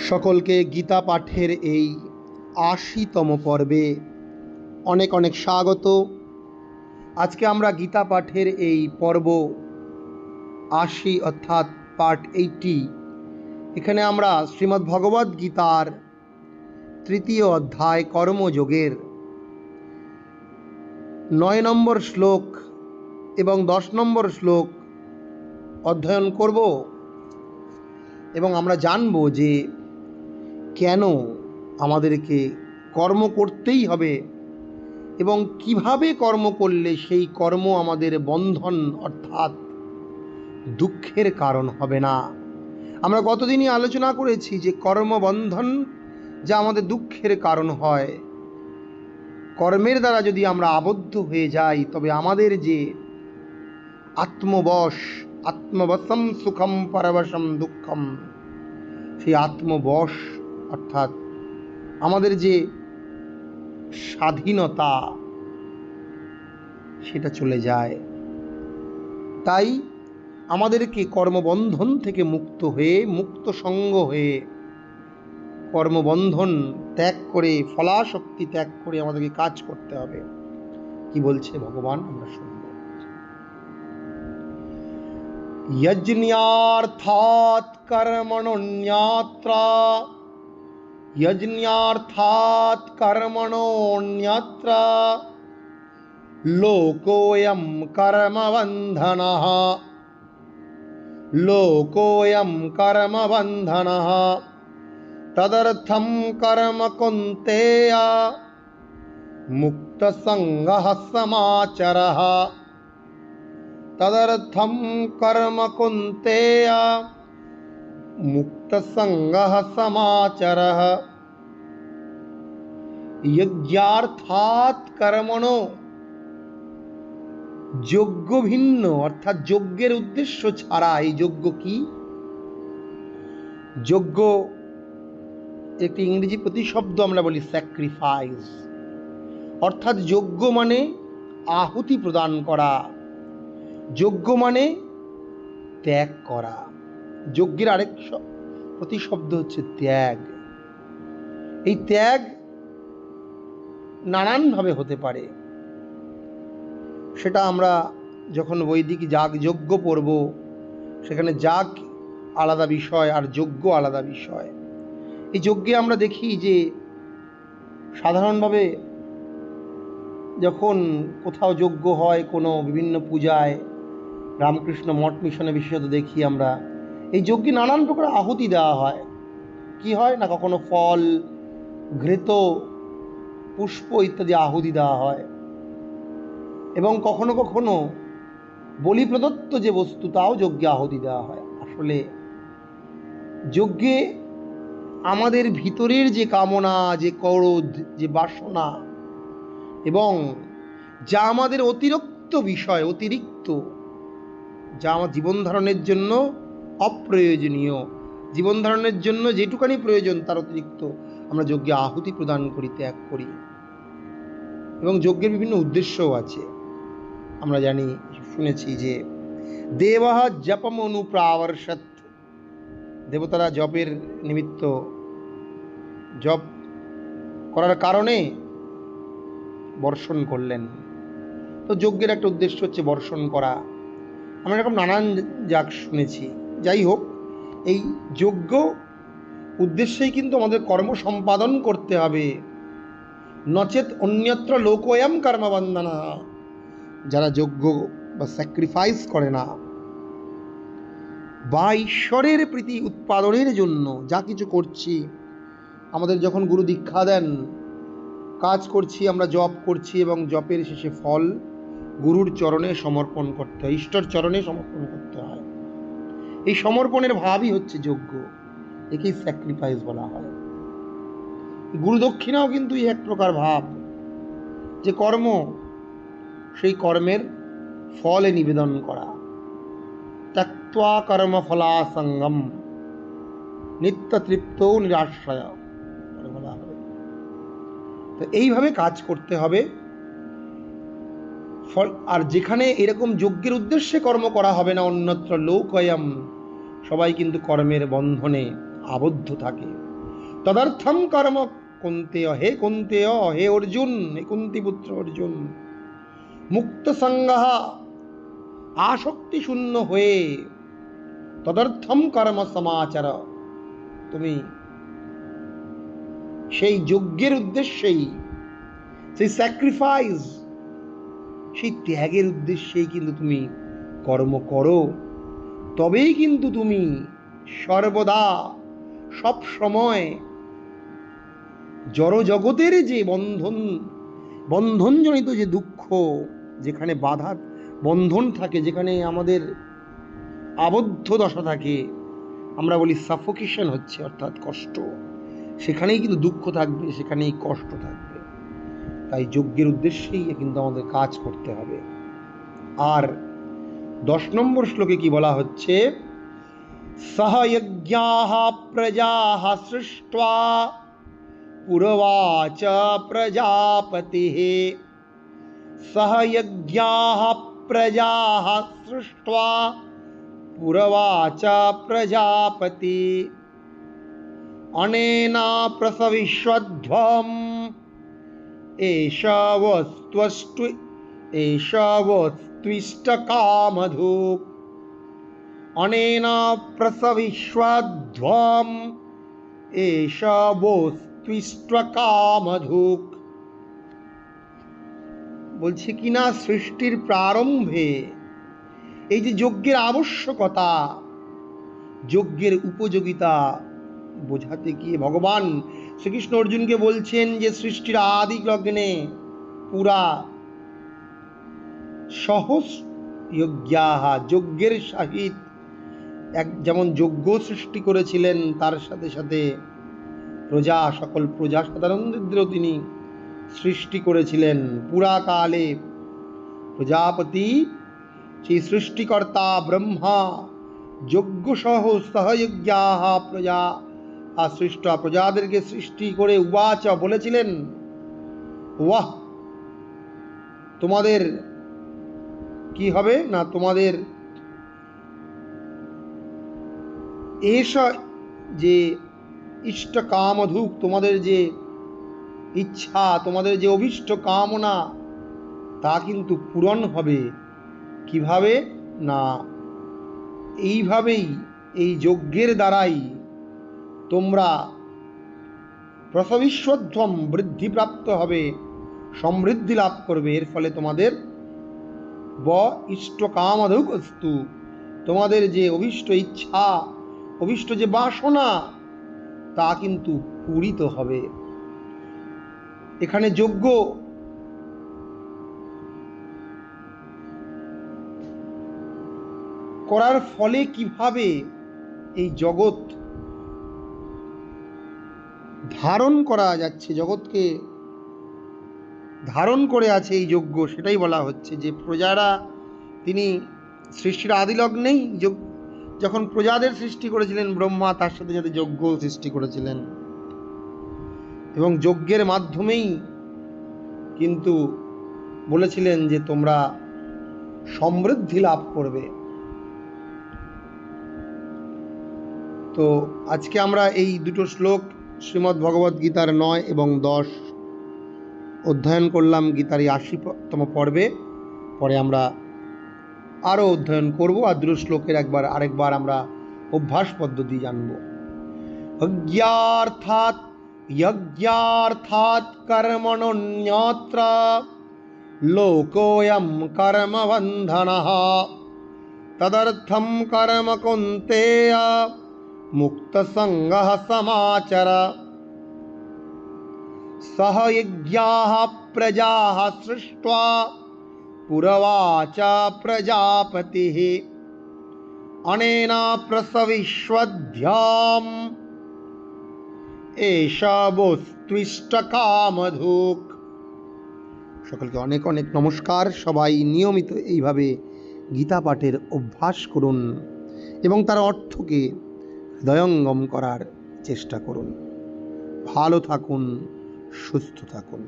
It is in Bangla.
সকলকে গীতা পাঠের এই ৮০তম পর্বে অনেক অনেক স্বাগত। আজকে আমরা গীতা পাঠের এই পর্ব ৮০ অর্থাৎ পার্ট ৮০, এখানে আমরা শ্রীমদ্ ভগবদ্ গীতার ৩য় অধ্যায় কর্মযোগের ৯ নম্বর শ্লোক এবং ১০ নম্বর শ্লোক অধ্যয়ন করব এবং আমরা জানব যে কেন আমাদেরকে কর্ম করতেই হবে এবং কিভাবে কর্ম করলে সেই কর্ম আমাদের বন্ধন অর্থাৎ দুঃখের কারণ হবে না। আমরা গতদিনই আলোচনা করেছি যে কর্মবন্ধন যা আমাদের দুঃখের কারণ হয়, কর্মের দ্বারা যদি আমরা আবদ্ধ হয়ে যাই তবে আমাদের যে আত্মবশ, আত্মবশম সুখম পরবশম দুঃখম, সেই আত্মবশ অর্থাৎ আমাদের যে স্বাধীনতা সেটা চলে যায়। তাই আমাদেরকে কর্মবন্ধন থেকে মুক্ত হয়ে, মুক্ত সঙ্গ হয়ে, কর্মবন্ধন ত্যাগ করে, ফলাশক্তি ত্যাগ করে আমাদেরকে কাজ করতে হবে। কি বলছে ভগবান আমরা শুনব। যজ্ঞার্থাৎ কর্মণোন্যত্রা, যজ্ঞার্থাৎ কর্মণোন্যত্রা লোকোয়ম কর্মবন্ধনঃ, লোকোয়ম কর্মবন্ধনঃ তদর্থম কর্ম কুন্তেয় মুক্তসঙ্গঃ সমাচরঃ, তদর্থম কর্ম কুন্তেয় মুক্তসঙ্গঃ সমাচরঃ। যজ্ঞার্থাৎ কর্মণো, যজ্ঞ ভিন্ন অর্থাৎ যজ্ঞের উদ্দেশ্য ছাড়া। এই যজ্ঞ কি? যজ্ঞ একটি ইংরেজি প্রতিশব্দ, আমরা বলি স্যাক্রিফাইস, অর্থাৎ যজ্ঞ মানে আহুতি প্রদান করা, যজ্ঞ মানে ত্যাগ করা। যজ্ঞের আরেক প্রতিশব্দ হচ্ছে ত্যাগ। এই ত্যাগ নানানভাবে হতে পারে। সেটা আমরা যখন বৈদিক যজ্ঞ পড়ব সেখানে যাগ আলাদা বিষয় আর যজ্ঞ আলাদা বিষয়। এই যজ্ঞে আমরা দেখি যে সাধারণভাবে যখন কোথাও যজ্ঞ হয়, কোনো বিভিন্ন পূজায়, রামকৃষ্ণ মঠ মিশনে বিশেষত দেখি আমরা এই যজ্ঞে নানান প্রকার আহুতি দেওয়া হয়। কি হয় না, কখনো ফল, ঘৃত, পুষ্প ইত্যাদি আহুতি দেওয়া হয় এবং কখনো কখনো বলি প্রদত্ত যে বস্তু তাও যজ্ঞে আহুতি দেওয়া হয়। আসলে যজ্ঞে আমাদের ভিতরের যে কামনা, যে ক্রোধ, যে বাসনা এবং যা আমাদের অতিরিক্ত বিষয়, অতিরিক্ত যা আমার জীবন ধারণের জন্য অপ্রয়োজনীয়, জীবন ধারণের জন্য যেটুকানি প্রয়োজন তার অতিরিক্ত আমরা যজ্ঞে আহুতি প্রদান করি, ত্যাগ করি। এবং যজ্ঞের বিভিন্ন উদ্দেশ্যও আছে। আমরা জানি, শুনেছি যে দেবঃ জপম অনুপ্রাবর্ষৎ, দেবতারা জপের নিমিত্ত, জপ করার কারণে বর্ষণ করলেন। তো যজ্ঞের একটা উদ্দেশ্য হচ্ছে বর্ষণ করা। আমরা এরকম নানান যাগ শুনেছি। যাই হোক, এই যজ্ঞ উদ্দেশ্যেই কিন্তু আমাদের কর্ম সম্পাদন করতে হবে। নচেত অন্যত্র লোকোয়ম কর্মবন্ধনঃ, যারা যজ্ঞ বা স্যাক্রিফাইস করে না বা ঈশ্বরের প্রীতি উৎপাদনের জন্য যা কিছু করছি, আমাদের যখন গুরু দীক্ষা দেন, কাজ করছি, আমরা জপ করছি এবং জপের শেষে ফল গুরুর চরণে সমর্পণ করতে হয়, ঈশ্বর চরণে সমর্পণ করতে হয়। এই সমর্পণের ভাবই হচ্ছে যজ্ঞ, একেই স্যাক্রিফাইস বলা হয়। গুরু দক্ষিণাও কিন্তু এই এক প্রকার ভাব, যে কর্ম সেই কর্মের ফলে নিবেদন করা। ত্যক্ত্বা কর্ম ফলাসঙ্গম নিত্য তৃপ্ত নিরাশ্রয় বলা হবে। তো এইভাবে কাজ করতে হবে। আর যেখানে এরকম যজ্ঞের উদ্দেশ্যে কর্ম করা হবে না, অন্যত্র লোকয়ম, সবাই কিন্তু কর্মের বন্ধনে আবদ্ধ থাকে। তদর্থম কর্ম কুন্তেয়, হে কুন্তেয়, হে অর্জুন, হে কুন্তিপুত্র অর্জুন, মুক্ত সঙ্গঃ, আসক্তি শূন্য হয়ে, তদর্থম কর্ম সমাচার, তুমি সেই যজ্ঞের উদ্দেশ্যেই, সেই স্যাক্রিফাইস, সেই ত্যাগের উদ্দেশ্যেই কিন্তু তুমি কর্ম করো। তবেই কিন্তু তুমি সর্বদা, সব সময় জড় জগতের যে বন্ধনজনিত যে দুঃখ, যেখানে বাধা বন্ধন থাকে, যেখানে আমাদের আবদ্ধ দশা থাকে, আমরা বলি সাফোকেশন হচ্ছে, অর্থাৎ কষ্ট, সেখানেই কিন্তু দুঃখ থাকবে, সেখানেই কষ্ট থাকবে। তাই যজ্ঞের উদ্দেশ্যেই কিন্তু আমাদের কাজ করতে হবে। আর 10 নম্বর শ্লোকে কি বলা হচ্ছে? সহ যজ্ঞাঃ প্রজাঃ সৃष्ट्वा পুরবাচ প্রজাপতিঃ। সহ যজ্ঞাঃ প্রজাঃ সৃष्ट्वा পুরবাচ প্রজাপতি। অনেন প্রসবিষ্যধ্বম এষ বস্ত্বিষ্টকামধুক্। অনেন প্রসবিষ্যধ্বম এষ বস্ত্বিষ্টকামধুক্। বলছে কিনা, সৃষ্টির প্রারম্ভে এই যে যজ্ঞের আবশ্যকতা, যজ্ঞের উপযোগিতা বোঝাতে গিয়ে ভগবান শ্রীকৃষ্ণ অর্জুনকে বলছেন যে সৃষ্টির আদি লগ্নে পুরা সহজ যজ্ঞাঃ, যজ্ঞের সহিত যেমন যজ্ঞ সৃষ্টি করেছিলেন, তার সাথে সাথে প্রজা, সকল প্রজা সাধারণদেরও তিনি সৃষ্টি করেছিলেন। পুরাকালে প্রজাপতি, সেই সৃষ্টিকর্তা ব্রহ্মা, যজ্ঞ সহযজ্ঞাঃ প্রজা সৃষ্ট, প্রজাদেরকে সৃষ্টি করে উবাচ বলেছিলেন, ওয়াহ, তোমাদের কি হবে না, তোমাদের এষ যে ইষ্ট কামধুক, তোমাদের যে ইচ্ছা, তোমাদের যে অভীষ্ট কামনা, তা কিন্তু পূরণ হবে। কিভাবে না, এইভাবেই, এই যজ্ঞের দ্বারাই তোমরা প্রসবিষ্যধ্বম, বৃদ্ধিপ্রাপ্ত হবে, সমৃদ্ধি লাভ করবে। এর ফলে তোমাদের ইষ্ট কামধুক অস্তু, তোমাদের যে অভীষ্ট ইচ্ছা, অভীষ্ট যে বাসনা, তা কিন্তু পূরিত হবে। এখানে যজ্ঞ করার ফলে কিভাবে এই জগৎ ধারণ করা যাচ্ছে, জগৎকে ধারণ করে আছে এই যজ্ঞ, সেটাই বলা হচ্ছে। যে প্রজারা, তিনি সৃষ্টির আদিলগ্নেই যখন প্রজাদের সৃষ্টি করেছিলেন ব্রহ্মা, তার সাথে সাথে যজ্ঞ সৃষ্টি করেছিলেন, এবং যজ্ঞের মাধ্যমেই কিন্তু বলেছিলেন যে তোমরা সমৃদ্ধি লাভ করবে। তো আজকে আমরা এই দুটো শ্লোক শ্রীমদ্ ভগবদ্ গীতার 9 এবং 10 অধ্যয়ন করলাম গীতার এই 80তম পর্বে। পরে আমরা আরও অধ্যয়ন করব, আর দুটো শ্লোকের আরেকবার আমরা অভ্যাস পদ্ধতি জানব। যজ্ঞার্থাৎ কর্মণ্যত্র লোকোয়ম কর্মবন্ধনঃ তদর্থম কর্ম কুন্তেয় মুক্ত সঙ্গঃ সমাচর। সহ যজ্ঞাঃ প্রজাঃ সৃष्ट्वा পুরবাচ প্রজাপতিঃ। অনেন প্রসবিষ্যধ্বম এষ বস্ত্বিষ্টকামধুক্। সকলকে অনেক অনেক নমস্কার। সবাই নিয়মিত এইভাবে গীতা পাঠের অভ্যাস করুন এবং তার অর্থকে হৃদয়ঙ্গম করার চেষ্টা করুন। ভালো থাকুন, সুস্থ থাকুন।